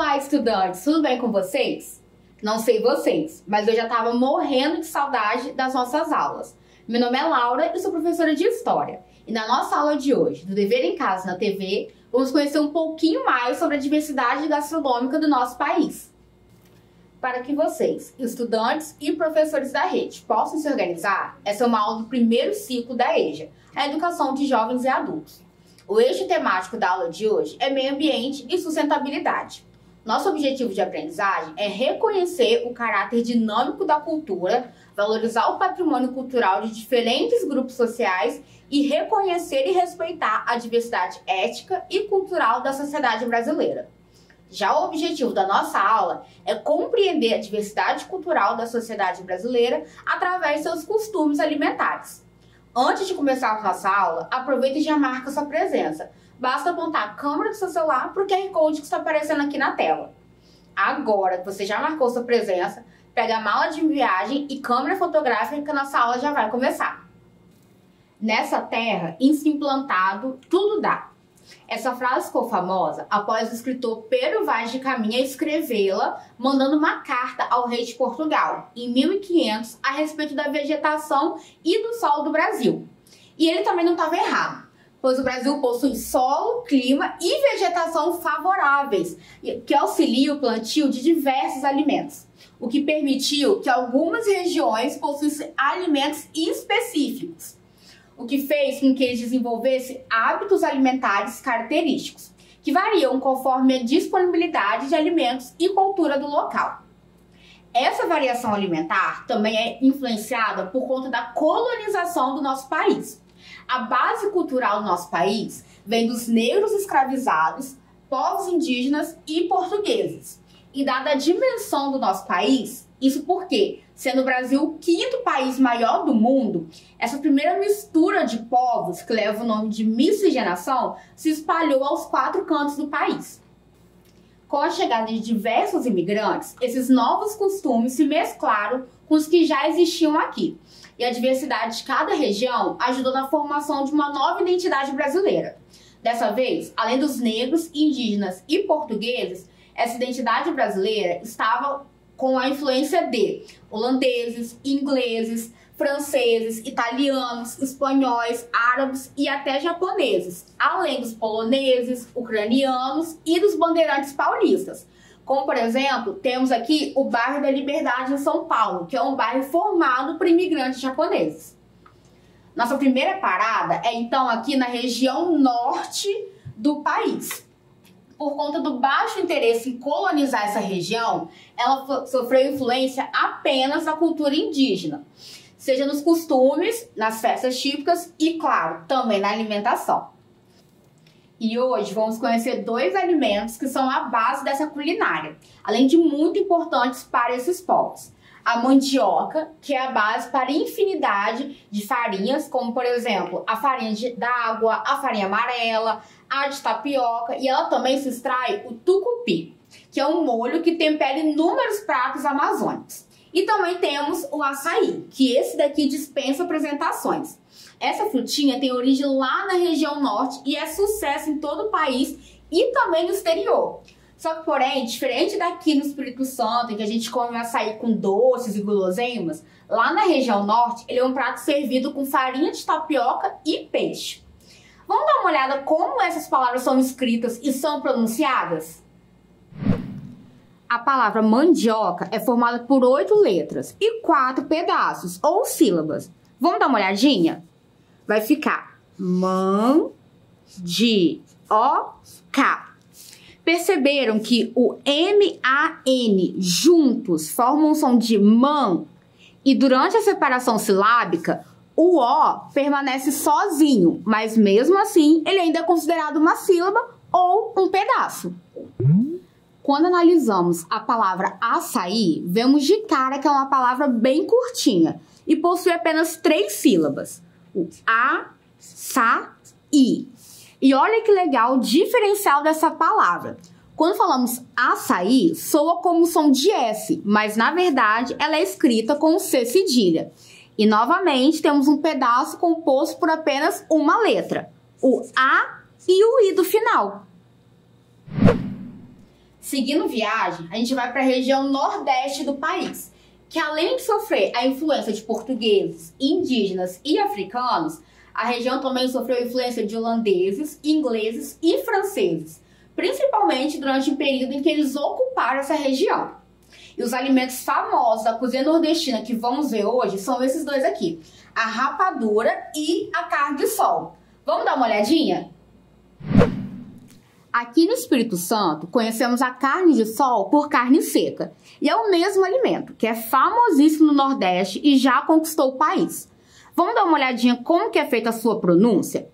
Olá, estudantes! Tudo bem com vocês? Não sei vocês, mas eu já estava morrendo de saudade das nossas aulas. Meu nome é Laura e sou professora de História. E na nossa aula de hoje, do Dever em Casa na TV, vamos conhecer um pouquinho mais sobre a diversidade gastronômica do nosso país. Para que vocês, estudantes e professores da rede, possam se organizar, essa é uma aula do primeiro ciclo da EJA, a Educação de Jovens e Adultos. O eixo temático da aula de hoje é Meio Ambiente e Sustentabilidade. Nosso objetivo de aprendizagem é reconhecer o caráter dinâmico da cultura, valorizar o patrimônio cultural de diferentes grupos sociais e reconhecer e respeitar a diversidade étnica e cultural da sociedade brasileira. Já o objetivo da nossa aula é compreender a diversidade cultural da sociedade brasileira através de seus costumes alimentares. Antes de começar a nossa aula, aproveite e já marca sua presença. Basta apontar a câmera do seu celular para o QR Code que está aparecendo aqui na tela. Agora que você já marcou sua presença, pega a mala de viagem e câmera fotográfica que a nossa aula já vai começar. Nessa terra, em si implantado, tudo dá. Essa frase ficou famosa após o escritor Pero Vaz de Caminha escrevê-la, mandando uma carta ao rei de Portugal, em 1500, a respeito da vegetação e do solo do Brasil. E ele também não estava errado, pois o Brasil possui solo, clima e vegetação favoráveis, que auxiliam o plantio de diversos alimentos, o que permitiu que algumas regiões possuíssem alimentos específicos, o que fez com que eles desenvolvessem hábitos alimentares característicos, que variam conforme a disponibilidade de alimentos e cultura do local. Essa variação alimentar também é influenciada por conta da colonização do nosso país. A base cultural do nosso país vem dos negros escravizados, povos indígenas e portugueses. E dada a dimensão do nosso país, isso porque, sendo o Brasil o quinto país maior do mundo, essa primeira mistura de povos, que leva o nome de miscigenação, se espalhou aos quatro cantos do país. Com a chegada de diversos imigrantes, esses novos costumes se mesclaram com os que já existiam aqui. E a diversidade de cada região ajudou na formação de uma nova identidade brasileira. Dessa vez, além dos negros, indígenas e portugueses, essa identidade brasileira estava com a influência de holandeses, ingleses, franceses, italianos, espanhóis, árabes e até japoneses, além dos poloneses, ucranianos e dos bandeirantes paulistas. Como, por exemplo, temos aqui o bairro da Liberdade em São Paulo, que é um bairro formado por imigrantes japoneses. Nossa primeira parada é, então, aqui na região norte do país. Por conta do baixo interesse em colonizar essa região, ela sofreu influência apenas da cultura indígena, seja nos costumes, nas festas típicas e, claro, também na alimentação. E hoje vamos conhecer dois alimentos que são a base dessa culinária, além de muito importantes para esses povos. A mandioca, que é a base para infinidade de farinhas, como por exemplo a farinha d'água, a farinha amarela, a de tapioca, e ela também se extrai o tucupi, que é um molho que tempera inúmeros pratos amazônicos. E também temos o açaí, que esse daqui dispensa apresentações. Essa frutinha tem origem lá na região norte e é sucesso em todo o país e também no exterior. Só que, porém, diferente daqui no Espírito Santo, em que a gente come açaí com doces e guloseimas, lá na região norte ele é um prato servido com farinha de tapioca e peixe. Vamos dar uma olhada como essas palavras são escritas e são pronunciadas? A palavra mandioca é formada por 8 letras e 4 pedaços ou sílabas. Vamos dar uma olhadinha? Vai ficar mandioca. Perceberam que o M-A-N juntos formam um som de man e durante a separação silábica o O permanece sozinho, mas mesmo assim ele ainda é considerado uma sílaba ou um pedaço. Quando analisamos a palavra açaí, vemos de cara que é uma palavra bem curtinha e possui apenas 3 sílabas. O A-sa-i. E olha que legal o diferencial dessa palavra. Quando falamos açaí, soa como som de S, mas na verdade ela é escrita com C cedilha. E novamente temos um pedaço composto por apenas uma letra, o A e o I do final. Seguindo viagem, a gente vai para a região nordeste do país, que além de sofrer a influência de portugueses, indígenas e africanos, a região também sofreu a influência de holandeses, ingleses e franceses, principalmente durante o período em que eles ocuparam essa região. E os alimentos famosos da cozinha nordestina que vamos ver hoje são esses dois aqui, a rapadura e a carne de sol. Vamos dar uma olhadinha? Aqui no Espírito Santo, conhecemos a carne de sol por carne seca. E é o mesmo alimento, que é famosíssimo no Nordeste e já conquistou o país. Vamos dar uma olhadinha como que é feita a sua pronúncia?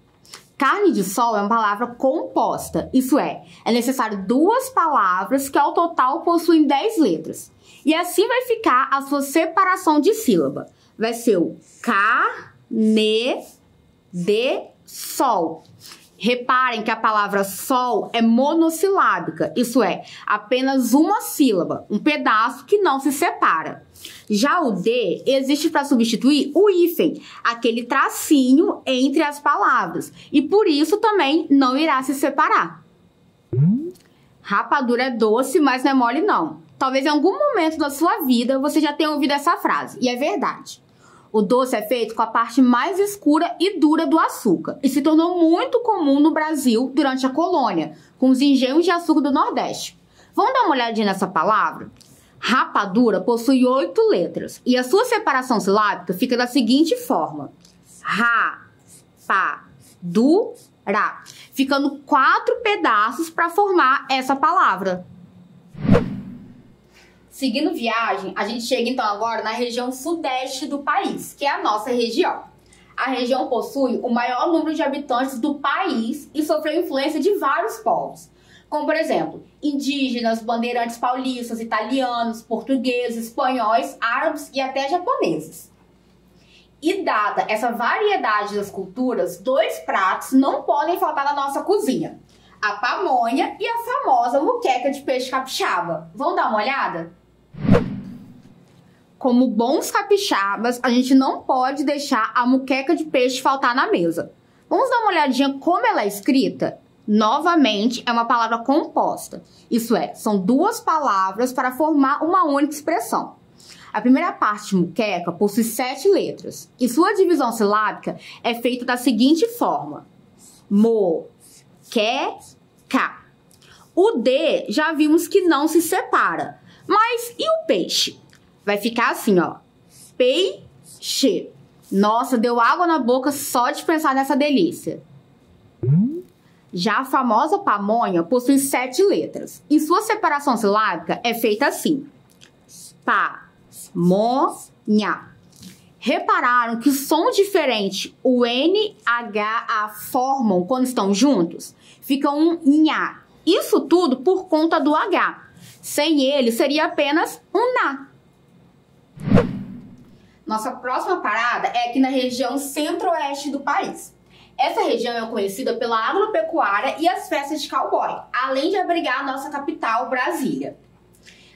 Carne de sol é uma palavra composta, isso é necessário duas palavras que ao total possuem 10 letras. E assim vai ficar a sua separação de sílaba. Vai ser o carne de sol. Reparem que a palavra sol é monossilábica, isso é, apenas uma sílaba, um pedaço que não se separa. Já o D existe para substituir o hífen, aquele tracinho entre as palavras, e por isso também não irá se separar. Rapadura é doce, mas não é mole não. Talvez em algum momento da sua vida você já tenha ouvido essa frase, e é verdade. O doce é feito com a parte mais escura e dura do açúcar e se tornou muito comum no Brasil durante a colônia, com os engenhos de açúcar do Nordeste. Vamos dar uma olhadinha nessa palavra? Rapadura possui 8 letras e a sua separação silábica fica da seguinte forma. Ra-pa-du-ra, ficando 4 pedaços para formar essa palavra. Seguindo viagem, a gente chega então agora na região sudeste do país, que é a nossa região. A região possui o maior número de habitantes do país e sofreu influência de vários povos, como por exemplo, indígenas, bandeirantes paulistas, italianos, portugueses, espanhóis, árabes e até japoneses. E dada essa variedade das culturas, 2 pratos não podem faltar na nossa cozinha: a pamonha e a famosa moqueca de peixe capixaba. Vamos dar uma olhada? Como bons capixabas, a gente não pode deixar a moqueca de peixe faltar na mesa. Vamos dar uma olhadinha como ela é escrita? Novamente, é uma palavra composta. Isso é, são 2 palavras para formar uma única expressão. A primeira parte de moqueca possui 7 letras e sua divisão silábica é feita da seguinte forma: mo-que-ca. O D já vimos que não se separa, mas e o peixe? Vai ficar assim, ó, peixe. Nossa, deu água na boca só de pensar nessa delícia. Já a famosa pamonha possui 7 letras e sua separação silábica é feita assim: pa-mo-nha. Repararam que som diferente o N, H, A formam quando estão juntos? Fica um nha. Isso tudo por conta do H. Sem ele, seria apenas um na. Nossa próxima parada é aqui na região centro-oeste do país. Essa região é conhecida pela agropecuária e as festas de cowboy, além de abrigar a nossa capital, Brasília.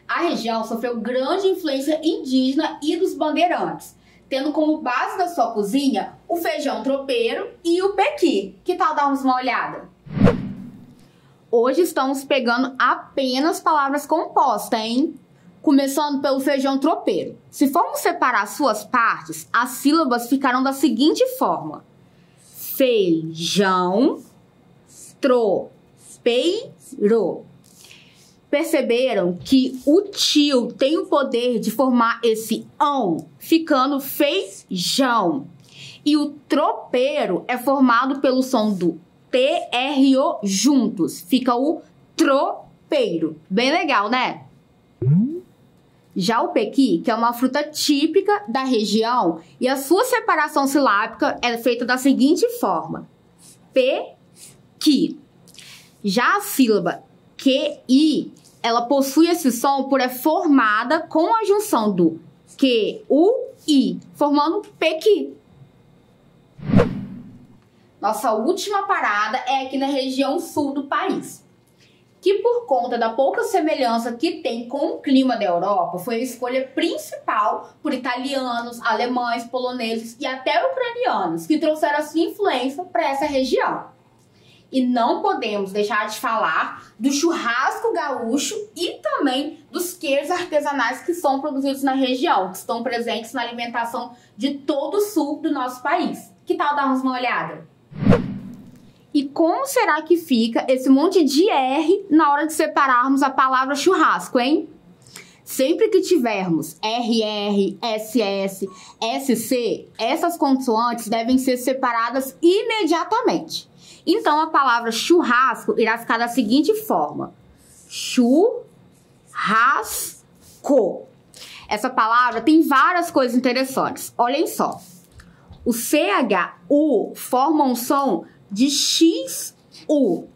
A região sofreu grande influência indígena e dos bandeirantes, tendo como base da sua cozinha o feijão tropeiro e o pequi. Que tal darmos uma olhada? Hoje estamos pegando apenas palavras compostas, hein? Começando pelo feijão tropeiro. Se formos separar suas partes, as sílabas ficarão da seguinte forma: feijão tropeiro. Perceberam que o tio tem o poder de formar esse ão, ficando feijão. E o tropeiro é formado pelo som do TRO juntos. Fica o tropeiro. Bem legal, né? Já o pequi, que é uma fruta típica da região, e a sua separação silábica é feita da seguinte forma: pequi. Já a sílaba QI, ela possui esse som por é formada com a junção do Q, U, I, formando pequi. Nossa última parada é aqui na região sul do país, que por conta da pouca semelhança que tem com o clima da Europa, foi a escolha principal por italianos, alemães, poloneses e até ucranianos, que trouxeram a sua influência para essa região. E não podemos deixar de falar do churrasco gaúcho e também dos queijos artesanais que são produzidos na região, que estão presentes na alimentação de todo o sul do nosso país. Que tal darmos uma olhada? E como será que fica esse monte de R na hora de separarmos a palavra churrasco, hein? Sempre que tivermos RR, SS, SC, essas consoantes devem ser separadas imediatamente. Então, a palavra churrasco irá ficar da seguinte forma: churrasco. Essa palavra tem várias coisas interessantes. Olhem só. O CHU forma um som de XU.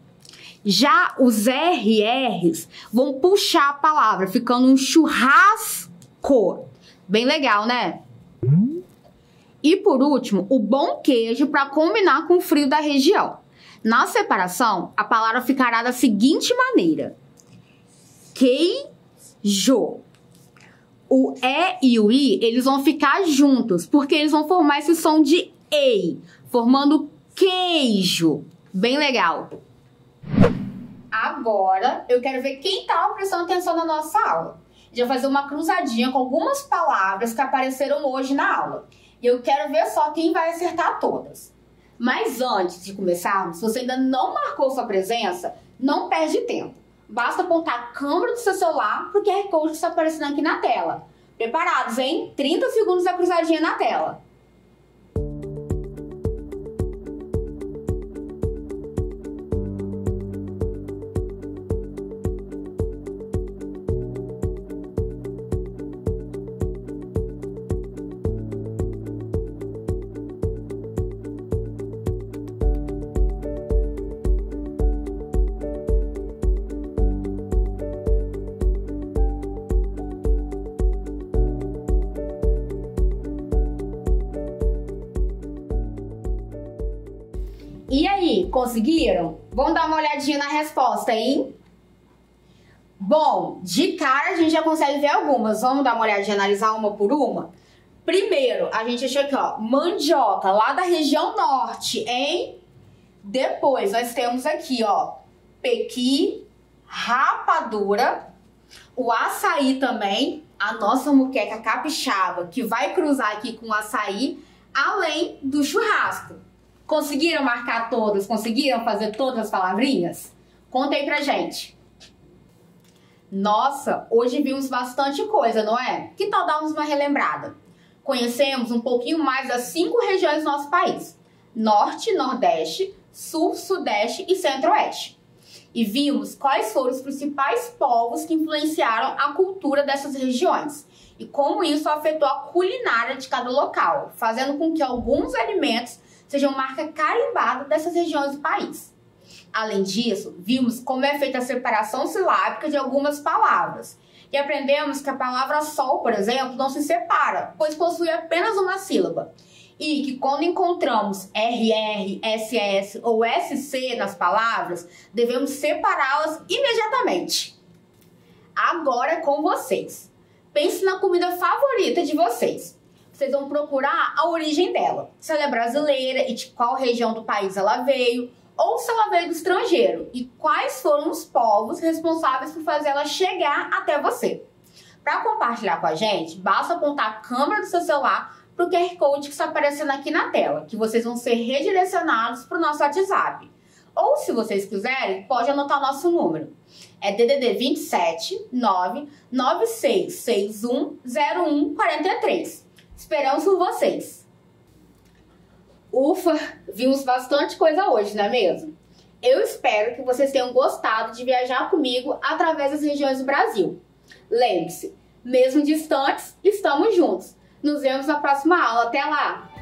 Já os RRs vão puxar a palavra, ficando um churrasco. Bem legal, né? E por último, o bom queijo para combinar com o frio da região. Na separação, a palavra ficará da seguinte maneira: queijo. O E e o I, eles vão ficar juntos, porque eles vão formar esse som de EI, formando queijo. Bem legal. Agora, eu quero ver quem tá prestando atenção na nossa aula. A gente vai fazer uma cruzadinha com algumas palavras que apareceram hoje na aula. E eu quero ver só quem vai acertar todas. Mas antes de começarmos, se você ainda não marcou sua presença, não perde tempo. Basta apontar a câmera do seu celular pro QR Code que está aparecendo aqui na tela. Preparados, hein? 30 segundos da cruzadinha na tela. E aí, conseguiram? Vamos dar uma olhadinha na resposta, hein? Bom, de cara a gente já consegue ver algumas. Vamos dar uma olhadinha, analisar uma por uma? Primeiro, a gente achou aqui, ó, mandioca, lá da região norte, hein? Depois, nós temos aqui, ó, pequi, rapadura, o açaí também, a nossa moqueca capixaba, que vai cruzar aqui com o açaí, além do churrasco. Conseguiram marcar todas? Conseguiram fazer todas as palavrinhas? Conta aí pra gente. Nossa, hoje vimos bastante coisa, não é? Que tal darmos uma relembrada? Conhecemos um pouquinho mais das 5 regiões do nosso país: Norte, Nordeste, Sul, Sudeste e Centro-Oeste. E vimos quais foram os principais povos que influenciaram a cultura dessas regiões e como isso afetou a culinária de cada local, fazendo com que alguns alimentos sejam marca carimbada dessas regiões do país. Além disso, vimos como é feita a separação silábica de algumas palavras. E aprendemos que a palavra sol, por exemplo, não se separa, pois possui apenas uma sílaba. E que quando encontramos RR, SS ou SC nas palavras, devemos separá-las imediatamente. Agora é com vocês. Pense na comida favorita de vocês. Vocês vão procurar a origem dela, se ela é brasileira e de qual região do país ela veio, ou se ela veio do estrangeiro e quais foram os povos responsáveis por fazer ela chegar até você. Para compartilhar com a gente, basta apontar a câmera do seu celular para o QR Code que está aparecendo aqui na tela, que vocês vão ser redirecionados para o nosso WhatsApp. Ou, se vocês quiserem, pode anotar nosso número. É DDD 27 99661 0143. Esperamos por vocês. Ufa, vimos bastante coisa hoje, não é mesmo? Eu espero que vocês tenham gostado de viajar comigo através das regiões do Brasil. Lembre-se, mesmo distantes, estamos juntos. Nos vemos na próxima aula. Até lá!